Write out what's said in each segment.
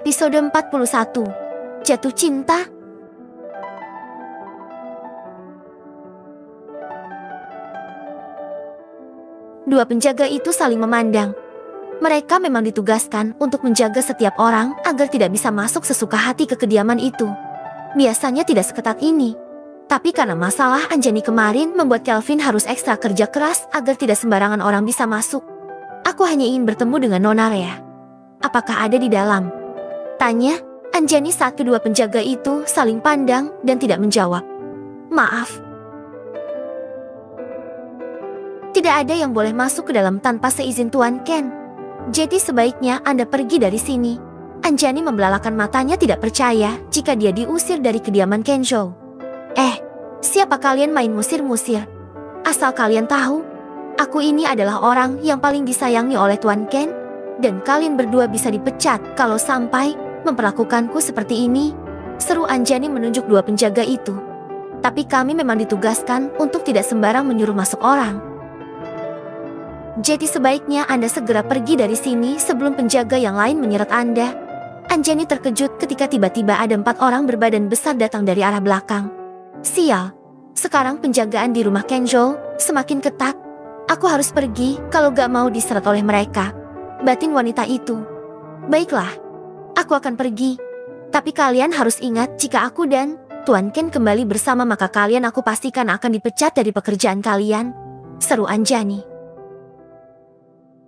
Episode 41. Jatuh cinta. Dua penjaga itu saling memandang. Mereka memang ditugaskan untuk menjaga setiap orang agar tidak bisa masuk sesuka hati ke kediaman itu. Biasanya tidak seketat ini. Tapi karena masalah Anjani kemarin membuat Kelvin harus ekstra kerja keras agar tidak sembarangan orang bisa masuk. Aku hanya ingin bertemu dengan Nona Rea. Apakah ada di dalam? Tanya Anjani saat kedua penjaga itu saling pandang dan tidak menjawab. Maaf. Tidak ada yang boleh masuk ke dalam tanpa seizin Tuan Ken. Jadi sebaiknya Anda pergi dari sini. Anjani membelalakan matanya tidak percaya jika dia diusir dari kediaman Kenjo. Siapa kalian main musir-musir? Asal kalian tahu, aku ini adalah orang yang paling disayangi oleh Tuan Ken, dan kalian berdua bisa dipecat kalau sampai memperlakukanku seperti ini, seru Anjani menunjuk dua penjaga itu. Tapi kami memang ditugaskan untuk tidak sembarang menyuruh masuk orang. Jadi sebaiknya Anda segera pergi dari sini sebelum penjaga yang lain menyeret Anda. Anjani terkejut ketika tiba-tiba ada 4 orang berbadan besar datang dari arah belakang. Sial, sekarang penjagaan di rumah Kenjo semakin ketat. Aku harus pergi kalau gak mau diseret oleh mereka. Batin wanita itu. Baiklah, aku akan pergi. Tapi kalian harus ingat jika aku dan Tuan Ken kembali bersama maka kalian aku pastikan akan dipecat dari pekerjaan kalian. Seru Anjani.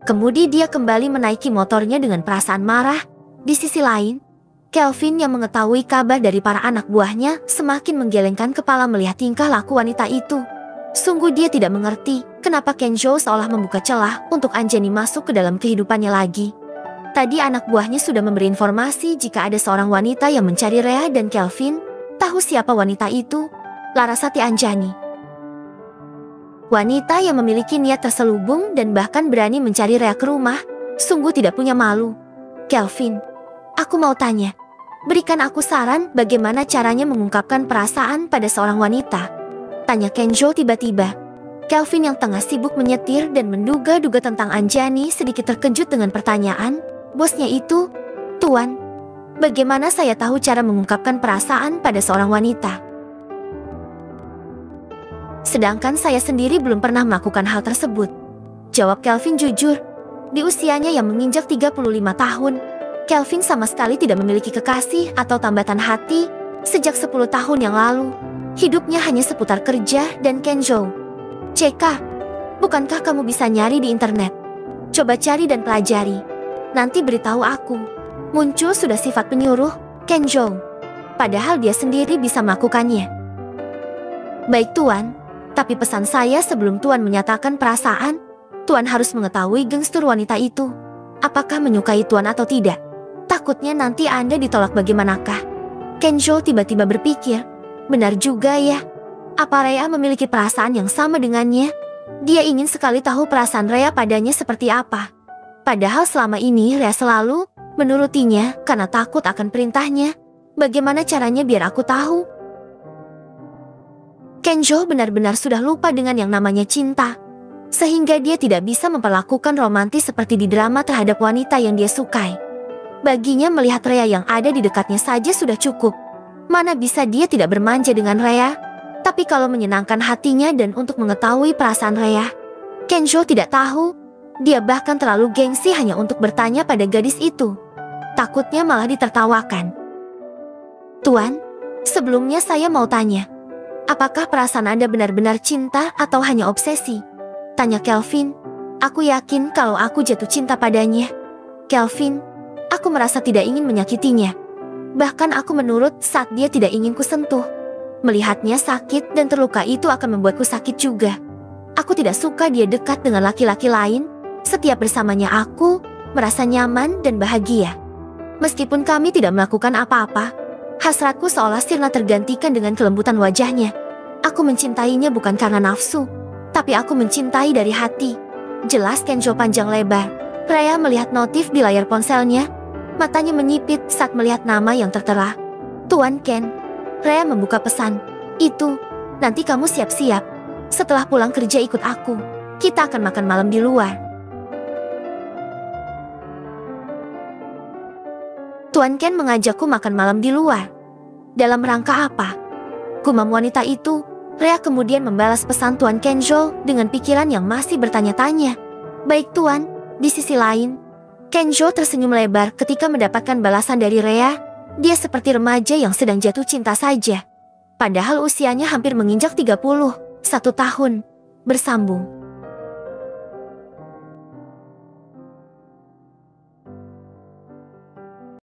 Kemudian dia kembali menaiki motornya dengan perasaan marah. Di sisi lain, Kelvin yang mengetahui kabar dari para anak buahnya semakin menggelengkan kepala melihat tingkah laku wanita itu. Sungguh dia tidak mengerti kenapa Kenjo seolah membuka celah untuk Anjani masuk ke dalam kehidupannya lagi. Tadi anak buahnya sudah memberi informasi jika ada seorang wanita yang mencari Rea dan Kelvin tahu siapa wanita itu, Larasati Anjani. Wanita yang memiliki niat terselubung dan bahkan berani mencari Rea ke rumah, sungguh tidak punya malu. Kelvin, aku mau tanya, berikan aku saran bagaimana caranya mengungkapkan perasaan pada seorang wanita. Tanya Kenjo tiba-tiba. Kelvin yang tengah sibuk menyetir dan menduga-duga tentang Anjani sedikit terkejut dengan pertanyaan. Bosnya itu, Tuan, bagaimana saya tahu cara mengungkapkan perasaan pada seorang wanita? Sedangkan saya sendiri belum pernah melakukan hal tersebut. Jawab Kelvin jujur. Di usianya yang menginjak 35 tahun, Kelvin sama sekali tidak memiliki kekasih atau tambatan hati sejak 10 tahun yang lalu. Hidupnya hanya seputar kerja dan Kenjo. CK, bukankah kamu bisa nyari di internet? Coba cari dan pelajari. Nanti beritahu aku. Muncul sudah sifat penyuruh, Kenjo. Padahal dia sendiri bisa melakukannya. Baik Tuan, tapi pesan saya sebelum Tuan menyatakan perasaan, Tuan harus mengetahui gengstur wanita itu. Apakah menyukai Tuan atau tidak? Takutnya nanti Anda ditolak bagaimanakah? Kenjo tiba-tiba berpikir, benar juga ya. Apa Rea memiliki perasaan yang sama dengannya? Dia ingin sekali tahu perasaan Rea padanya seperti apa. Padahal selama ini Rea selalu menurutinya karena takut akan perintahnya. Bagaimana caranya biar aku tahu? Kenjo benar-benar sudah lupa dengan yang namanya cinta. Sehingga dia tidak bisa memperlakukan romantis seperti di drama terhadap wanita yang dia sukai. Baginya melihat Rea yang ada di dekatnya saja sudah cukup. Mana bisa dia tidak bermanja dengan Rea? Tapi kalau menyenangkan hatinya dan untuk mengetahui perasaan Rea, Kenjo tidak tahu. Dia bahkan terlalu gengsi hanya untuk bertanya pada gadis itu. Takutnya malah ditertawakan. Tuan, sebelumnya saya mau tanya. Apakah perasaan Anda benar-benar cinta atau hanya obsesi? Tanya Kelvin. Aku yakin kalau aku jatuh cinta padanya. Kelvin, aku merasa tidak ingin menyakitinya. Bahkan aku menurut saat dia tidak ingin kusentuh. Melihatnya sakit dan terluka itu akan membuatku sakit juga. Aku tidak suka dia dekat dengan laki-laki lain. Setiap bersamanya aku merasa nyaman dan bahagia. Meskipun kami tidak melakukan apa-apa, hasratku seolah sirna tergantikan dengan kelembutan wajahnya. Aku mencintainya bukan karena nafsu, tapi aku mencintai dari hati. Jelas Kenjo panjang lebar. Rea melihat notif di layar ponselnya. Matanya menyipit saat melihat nama yang tertera. Tuan Ken. Rea membuka pesan. Itu, nanti kamu siap-siap. Setelah pulang kerja ikut aku. Kita akan makan malam di luar. Tuan Ken mengajakku makan malam di luar. Dalam rangka apa? Gumam wanita itu. Rea kemudian membalas pesan Tuan Kenjo dengan pikiran yang masih bertanya-tanya. Baik Tuan, di sisi lain, Kenjo tersenyum lebar ketika mendapatkan balasan dari Rea. Dia seperti remaja yang sedang jatuh cinta saja. Padahal usianya hampir menginjak 31 tahun. Bersambung.